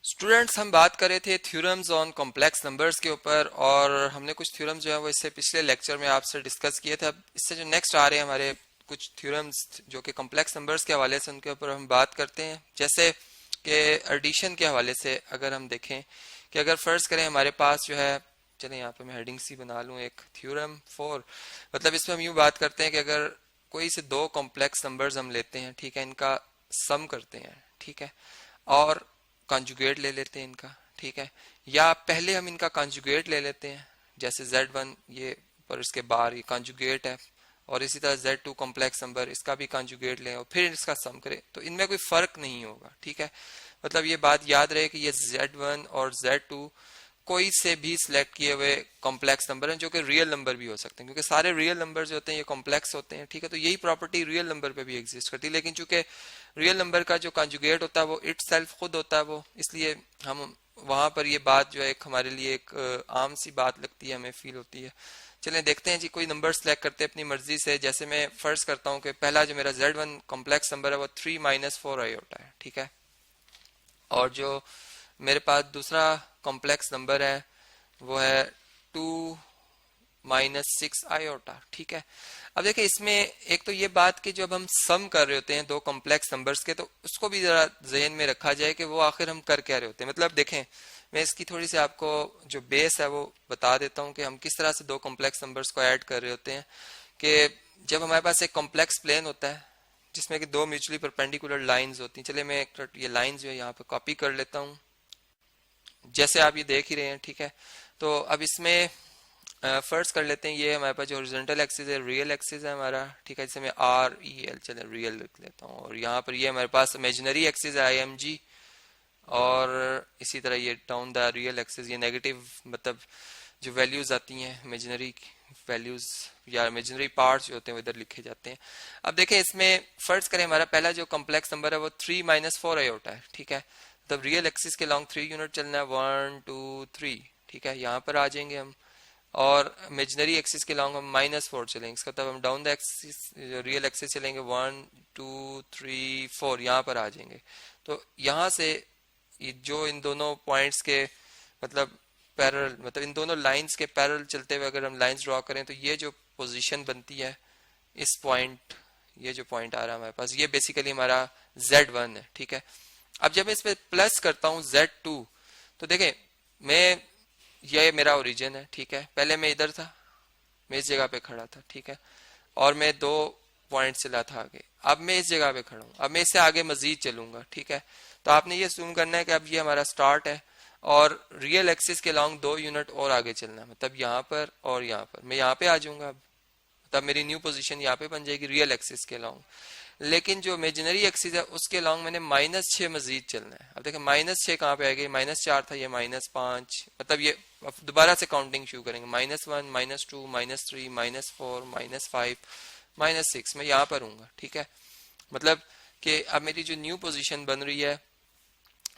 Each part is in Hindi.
स्टूडेंट्स, हम बात कर रहे थे थ्योरम्स ऑन कॉम्प्लेक्स नंबर्स के ऊपर और हमने कुछ थ्योरम्स जो है वो इससे पिछले लेक्चर में आपसे डिस्कस किए थे। अब इससे जो नेक्स्ट आ रहे हैं हमारे कुछ थ्योरम्स जो कि कॉम्प्लेक्स नंबर्स के हवाले से, उनके ऊपर हम बात करते हैं। जैसे कि एडिशन के हवाले से अगर हम देखें कि अगर फर्ज करें हमारे पास जो है, चलें यहाँ पे मैं हेडिंग सी बना लूँ, एक थ्योरम 4, मतलब इसमें हम यूँ बात करते हैं कि अगर कोई से दो कॉम्प्लेक्स नंबर्स हम लेते हैं, ठीक है, इनका सम करते हैं, ठीक है, और कॉन्जुगेट ले लेते हैं इनका, ठीक है, या पहले हम इनका कॉन्जुगेट ले लेते हैं, जैसे Z1 ये पर इसके बाहर ये कॉन्जुगेट है, और इसी तरह Z2 कॉम्प्लेक्स नंबर, इसका भी कॉन्जुगेट लें और फिर इसका सम करें, तो इनमें कोई फर्क नहीं होगा, ठीक है। मतलब ये बात याद रहे कि ये Z1 और Z2 कोई से भी सिलेक्ट किए हुए कॉम्प्लेक्स नंबर हैं जो कि रियल नंबर भी हो सकते हैं, क्योंकि सारे रियल नंबर जो होते हैं ये कॉम्प्लेक्स होते हैं, ठीक है। तो यही प्रॉपर्टी रियल नंबर पे भी एग्जिस्ट करती है, लेकिन चूंकि रियल नंबर का जो कॉन्जुगेट होता है वो इट सेल्फ खुद होता है वो, इसलिए हम वहां पर ये बात जो है एक हमारे लिए एक आम सी बात लगती है, हमें फील होती है। चलें देखते हैं जी, कोई नंबर सेलेक्ट करते हैं अपनी मर्जी से। जैसे मैं फर्ज करता हूँ कि पहला जो मेरा Z1 कॉम्प्लेक्स नंबर है वो 3 - 4 आयोटा है, ठीक है, और जो मेरे पास दूसरा कॉम्प्लेक्स नंबर है वो है 2 - 6 आयोटा, ठीक है। अब देखिए इसमें एक तो ये बात कि जब हम सम कर रहे होते हैं दो कॉम्प्लेक्स नंबर्स के, तो उसको भी जरा जहन में रखा जाए कि वो आखिर हम कर क्या रहे होते हैं। मतलब देखें, मैं इसकी थोड़ी सी आपको जो बेस है वो बता देता हूँ कि हम किस तरह से दो कॉम्प्लेक्स नंबर्स को ऐड कर रहे होते हैं। कि जब हमारे पास एक कॉम्प्लेक्स प्लेन होता है जिसमें कि दो म्यूचुअली परपेंडिकुलर लाइंस होती हैं। चलिए मैं ये लाइंस जो है यहाँ पे कॉपी कर लेता हूँ, जैसे आप ये देख ही रहे हैं, ठीक है। तो अब इसमें फर्स्ट कर लेते हैं, ये हमारे पास जो हॉरिजॉन्टल एक्सिस है रियल एक्सिस है हमारा, ठीक है, जिसे मैं REL, चले रियल लिख लेता हूँ, और यहाँ पर ये हमारे पास इमेजिनरी एक्सिस है IMG, और इसी तरह ये डाउन द रियल एक्सिस ये नेगेटिव, मतलब जो वैल्यूज आती हैं इमेजिनरी वैल्यूज या इमेजिनरी पार्ट्स जो होते हैं वो इधर लिखे जाते हैं। अब देखें इसमें फर्ज करें हमारा पहला जो कॉम्प्लेक्स नंबर है वो 3 - 4 आयोटा है, ठीक है। तब रियल एक्सिस के लॉन्ग 3 यूनिट चलना है, 1 2 3, ठीक है, यहाँ पर आ जाएंगे हम, और इमेजिनरी एक्सिस के लॉन्ग हम -4 चलेंगे, इसका तब हम down the axis real axis चलेंगे, 1 2 3 4, यहाँ पर आ जाएंगे। तो यहाँ से जो इन दोनों पॉइंट्स के मतलब पैरेलल, मतलब इन दोनों लाइंस के पैरेलल चलते हुए अगर हम लाइंस ड्रॉ करें, तो ये जो पोजीशन बनती है इस पॉइंट, ये जो पॉइंट आ रहा है हमारे पास, ये बेसिकली हमारा Z1 है, ठीक है। अब जब मैं इस पे प्लस करता हूँ Z2, तो देखें मैं, ये मेरा ओरिजिन है, ठीक है, पहले मैं इधर था, मैं इस जगह पे खड़ा था, ठीक है, और मैं दो पॉइंट चला था आगे, अब मैं इस जगह पे खड़ा हूँ, अब मैं इससे आगे मजीद चलूंगा, ठीक है। तो आपने ये जूम करना है कि अब ये हमारा स्टार्ट है, और रियल एक्सिस के लॉन्ग 2 यूनिट और आगे चलना है, मतलब यहाँ पर और यहाँ पर, मैं यहाँ पे आ जाऊंगा, अब तब मेरी न्यू पोजीशन यहाँ पे बन जाएगी रियल एक्सिस के लॉन्ग। लेकिन जो इमेजिनरी एक्सिस है उसके लॉन्ग मैंने -6 मजीद चलना है। अब देखें -6 कहाँ पे आएगी, -4 था, ये -5, मतलब ये दोबारा से काउंटिंग शुरू करेंगे, -1 -2 -3 -4 -5 -6, मैं यहाँ पर हूँ, ठीक है। मतलब कि अब मेरी जो न्यू पोजीशन बन रही है,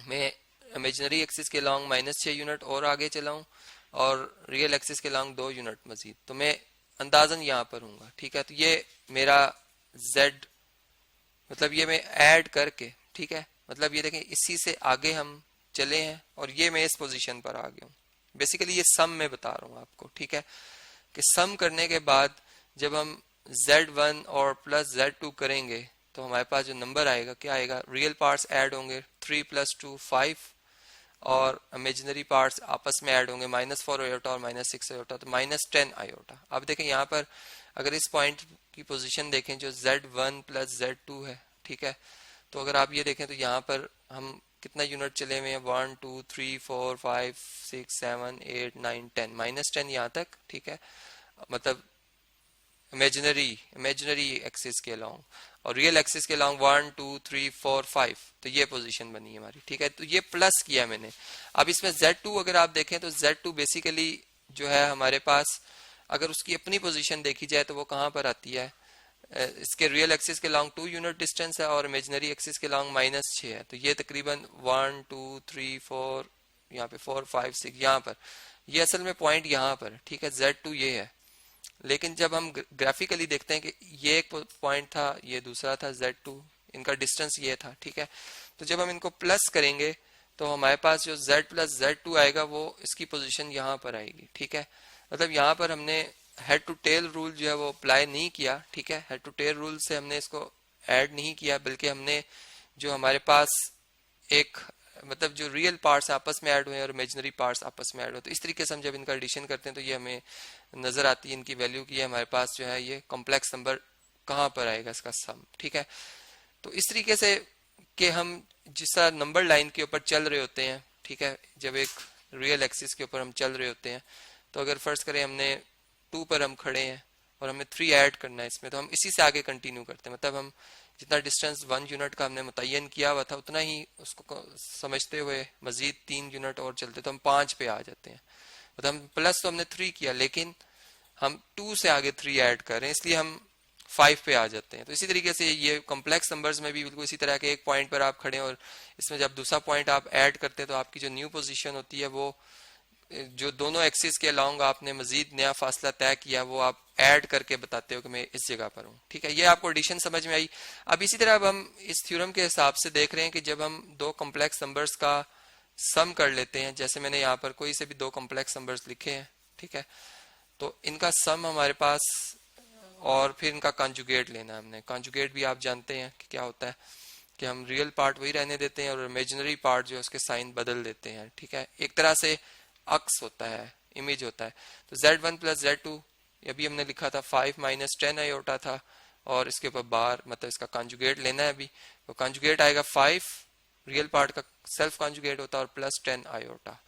मैं इमेजिनरी एक्सिस के लॉन्ग -6 यूनिट और आगे चलाऊं और रियल एक्सिस के लॉन्ग 2 यूनिट मजीद, तो मैं अंदाजन यहाँ पर हूँ, ठीक है। तो ये मेरा Z, मतलब ये मैं ऐड करके, ठीक है, मतलब ये देखें इसी से आगे हम चले हैं और ये मैं इस पोजीशन पर आ गया हूँ। बेसिकली ये सम में बता रहा हूँ आपको, ठीक है, कि सम करने के बाद जब हम Z1 और प्लस Z2 करेंगे तो हमारे पास जो नंबर आएगा क्या आएगा, रियल पार्ट्स ऐड होंगे 3 + 2 5, और इमेजिनरी पार्ट्स आपस में ऐड होंगे -4 आयोटा और -6 आयोटा, तो -10 आयोटा। अब देखें यहाँ पर अगर इस पॉइंट की पोजीशन देखें जो Z1 + Z2 है, ठीक है, तो अगर आप ये देखें तो यहाँ पर हम कितना यूनिट चले हुए हैं, 1 2 3 4 5 6 7 8 9 10, -10 यहाँ तक, ठीक है, मतलब इमेजिनरी एक्सिस के लॉन्ग, और रियल एक्सिस के लॉन्ग 1 2 3 4 5, तो ये पोजीशन बनी है हमारी, ठीक है। तो ये प्लस किया मैंने। अब इसमें Z2 अगर आप देखें तो Z2 बेसिकली जो है हमारे पास, अगर उसकी अपनी पोजीशन देखी जाए तो वो कहाँ पर आती है, इसके रियल एक्सिस के लॉन्ग 2 यूनिट डिस्टेंस है और इमेजिनरी एक्सिस के लॉन्ग -6 है, तो ये तकरीबन 1 2 3 4, यहाँ पे 4 5 6, यहाँ पर ये असल में पॉइंट यहाँ पर, ठीक है, Z2 ये है। लेकिन जब हम ग्राफिकली देखते हैं कि ये एक पॉइंट था, ये दूसरा था Z2, इनका डिस्टेंस ये था, ठीक है। तो जब हम इनको प्लस करेंगे तो हमारे पास जो z प्लस Z2 आएगा वो इसकी पोजीशन यहाँ पर आएगी, ठीक है। मतलब यहाँ पर हमने हेड टू टेल रूल जो है वो अप्लाई नहीं किया, ठीक है। हेड टू टेल रूल से हमने इसको ऐड नहीं किया, बल्कि हमने जो हमारे पास एक मतलब जो रियल पार्ट्स आपस में ऐड हुए और इमेजिनरी पार्ट्स आपस में ऐड हुए, तो इस तरीके से हम जब इनका एडिशन करते हैं तो ये हमें नजर आती है इनकी वैल्यू की हमारे पास जो है ये कॉम्प्लेक्स नंबर कहाँ पर आएगा इसका सम, ठीक है। तो इस तरीके से कि हम जिस तरह नंबर लाइन के ऊपर चल रहे होते हैं, ठीक है, जब एक रियल एक्सिस के ऊपर हम चल रहे होते हैं, तो अगर फर्स्ट करें हमने 2 पर हम खड़े हैं और हमें 3 ऐड करना है इसमें, तो हम इसी से आगे कंटिन्यू करते हैं। मतलब हम जितना डिस्टेंस 1 यूनिट का हमने मुतय्यन किया हुआ था उतना ही उसको समझते हुए मजीद 3 यूनिट और चलते तो हम 5 पे आ जाते हैं। मतलब हम प्लस तो हमने 3 किया, लेकिन हम 2 से आगे 3 ऐड कर रहे हैं, इसलिए हम 5 पे आ जाते हैं। तो इसी तरीके से ये कॉम्प्लेक्स नंबर्स में भी बिल्कुल इसी तरह के एक पॉइंट पर आप खड़े हैं और इसमें जब दूसरा पॉइंट आप ऐड करते हैं तो आपकी जो न्यू पोजीशन होती है वो जो दोनों एक्सिस के अलाउंग आपने मजीद नया फासला तय किया वो आप ऐड करके बताते हो कि मैं इस जगह पर हूँ, ठीक है। ये आपको एडिशन समझ में आई। अब इसी तरह अब हम इस थ्योरम के हिसाब से देख रहे हैं कि जब हम दो कॉम्प्लेक्स नंबर्स का सम कर लेते हैं, जैसे मैंने यहाँ पर कोई से भी दो कॉम्प्लेक्स नंबर्स लिखे हैं, ठीक है, तो इनका सम हमारे पास और फिर इनका कॉन्जुगेट लेना है हमने। कॉन्जुगेट भी आप जानते हैं कि क्या होता है कि हम रियल पार्ट वही रहने देते हैं और इमेजिनरी पार्ट जो है उसके साइन बदल देते हैं, ठीक है। एक तरह से अक्स होता है, इमेज होता है। तो z1 प्लस Z2 अभी हमने लिखा था 5 माइनस 10 आयोटा था और इसके ऊपर बार मतलब इसका कॉन्जुगेट लेना है अभी, तो कॉन्जुगेट आएगा 5 रियल पार्ट का सेल्फ कॉन्जुगेट होता है और प्लस 10 आयोटा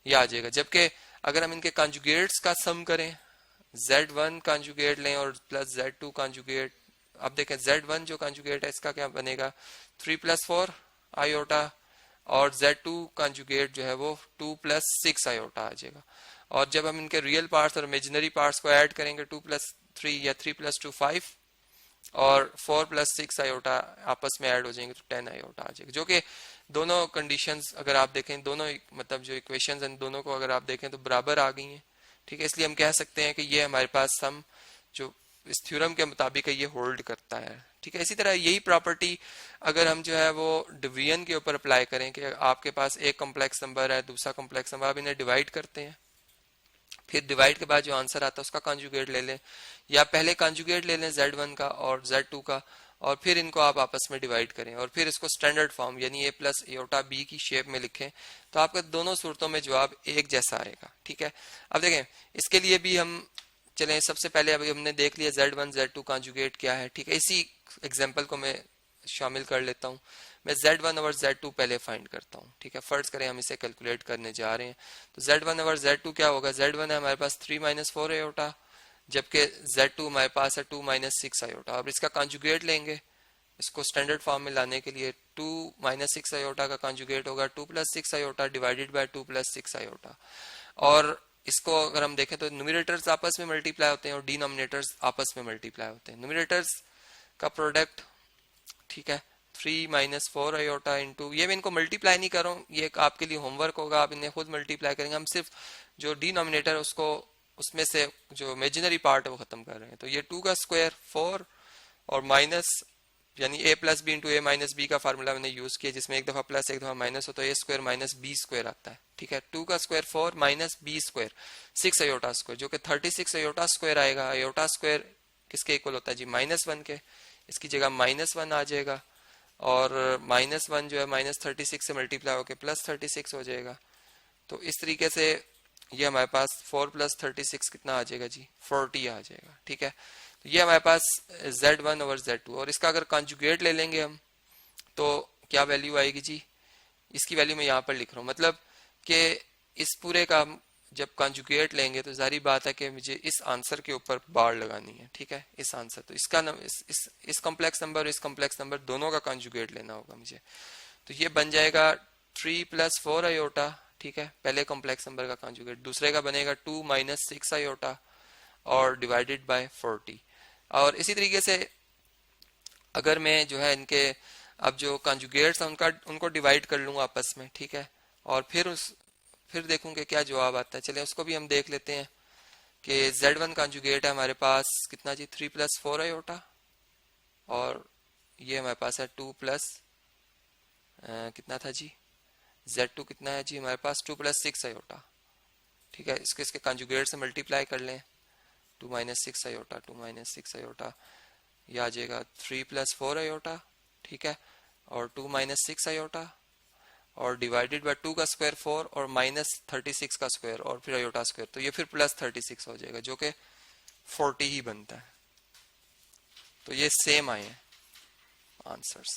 ये आ जाएगा। जबकि अगर हम इनके कॉन्जुगेट्स का सम करें, z1 कॉन्जुगेट लें और प्लस z2 कॉन्जुगेट, अब देखें z1 जो कॉन्जुगेट है इसका क्या बनेगा 3 प्लस 4 आयोटा और z2 कॉन्जुगेट जो है वो 2 प्लस 6 आयोटा आ जाएगा। और जब हम इनके रियल पार्ट्स और इमेजिनरी पार्ट्स को ऐड करेंगे 2 प्लस 3 या 3 प्लस 2 5 और 4 प्लस 6 आयोटा आपस में ऐड हो जाएंगे तो 10 आयोटा आ जाएगा। जो कि दोनों कंडीशंस अगर आप देखें, दोनों मतलब जो इक्वेशंस हैं दोनों को अगर आप देखें तो बराबर आ गई हैं, ठीक है। इसलिए हम कह सकते हैं कि ये हमारे पास सम जो इस थ्योरम के मुताबिक ये होल्ड करता है, ठीक है। इसी तरह यही प्रॉपर्टी अगर हम जो है वो डिवीजन के ऊपर अप्लाई करें कि आपके पास एक कॉम्प्लेक्स नंबर है दूसरा कॉम्प्लेक्स नंबर, आप इन्हें डिवाइड करते हैं, फिर डिवाइड के बाद जो आंसर आता है उसका कॉन्जुगेट ले लें या पहले कॉन्जुगेट ले लें z1 का और z2 का और फिर इनको आप आपस में डिवाइड करें और फिर इसको स्टैंडर्ड फॉर्म यानी a प्लस एयोटा b की शेप में लिखें, तो आपका दोनों सूरतों में जवाब एक जैसा आएगा, ठीक है। अब देखें इसके लिए भी हम चलें, सबसे पहले अभी हमने देख लिया z1 z2 कॉन्जुगेट क्या है, ठीक है। इसी एग्जाम्पल को मैं शामिल कर लेता हूँ। मैं z1 और z2 पहले फाइंड करता हूँ, ठीक है। फर्ज करें हम इसे कैलकुलेट करने जा रहे हैं, तो z1 और z2 क्या होगा, z1 है हमारे पास 3 माइनस 4 आयोटा जबकि z2 हमारे पास है 2 माइनस 6 आयोटा। अब इसका कॉन्जुगेट लेंगे, इसको स्टैंडर्ड फॉर्म में लाने के लिए 2 माइनस 6 आयोटा का कॉन्जुगेट होगा 2 plus 6 iota divided by 2 plus 6 iota. और इसको अगर हम देखें तो न्यूमरेटर्स आपस में मल्टीप्लाई होते हैं और डिनोमिनेटर्स आपस में मल्टीप्लाई होते हैं। न्यूमरेटर्स का प्रोडक्ट, ठीक है, 3 माइनस 4 आयोटा इंटू, ये मैं इनको मल्टीप्लाई नहीं कर रहा हूँ, ये आपके लिए होमवर्क होगा, आप इन्हें खुद मल्टीप्लाई करेंगे। हम सिर्फ जो डिनोमिनेटर उसको उसमें से जो इमेजिनरी पार्ट है वो खत्म कर रहे हैं। तो ये 2 का स्क्वायर 4 और माइनस यानी a plus B into A minus B का फार्मूला मैंने यूज किया जिसमें एक दफा प्लस एक दफा माइनस हो तो A square minus B square आता है, ठीक है। 2 का square 4 minus B square 6 iota square जो कि 36 आयोटा स्क्वायर आएगा। आयोटा स्क्वायर किसके इक्वल होता है जी -1 के, इसकी जगह -1 आ जाएगा और -1 जो है -36 से मल्टीप्लाई होकर +36 हो जाएगा। तो इस तरीके से ये हमारे पास 4 प्लस 36 कितना आ जाएगा जी 40 आ जाएगा, ठीक है। तो ये हमारे पास z1 ओवर z2 और इसका अगर कॉन्जुगेट ले लेंगे हम तो क्या वैल्यू आएगी जी, इसकी वैल्यू मैं यहाँ पर लिख रहा हूँ। मतलब कि इस पूरे का जब कॉन्जुगेट लेंगे तो जारी बात है कि मुझे इस आंसर के ऊपर बार लगानी है, ठीक है। इस आंसर तो इसका इस कॉम्प्लेक्स नंबर और इस कॉम्प्लेक्स नंबर दोनों का कॉन्जुगेट लेना होगा मुझे। तो ये बन जाएगा 3 प्लस 4 आयोटा, ठीक है, पहले कॉम्प्लेक्स नंबर का कॉन्जुगेट। दूसरे का बनेगा 2 माइनस 6 आयोटा और डिवाइडेड बाय 40। और इसी तरीके से अगर मैं जो है इनके अब जो कॉन्जुगेट्स हैं उनको डिवाइड कर लूंगा आपस में, ठीक है, और फिर देखूंगे क्या जवाब आता है। चलिए उसको भी हम देख लेते हैं कि z1 कॉन्जुगेट है हमारे पास कितना जी 3 प्लस 4 आयोटा और ये हमारे पास है 2 प्लस कितना था जी Z2 कितना है जी हमारे पास 2 + 6 आयोटा, ठीक है। इसके कंजुगेट से मल्टीप्लाई कर लें, 2 - 6 आयोटा, 2 - 6 आयोटा, यह आ जाएगा 3 + 4 आयोटा, ठीक है, और 2 - 6 आयोटा, और डिवाइडेड बाय 2 का स्क्वायर 4 और -36 का स्क्वायर और फिर आयोटा स्क्वायर, तो ये फिर +36 हो जाएगा जो कि 40 ही बनता है। तो ये सेम आए हैं आंसर्स।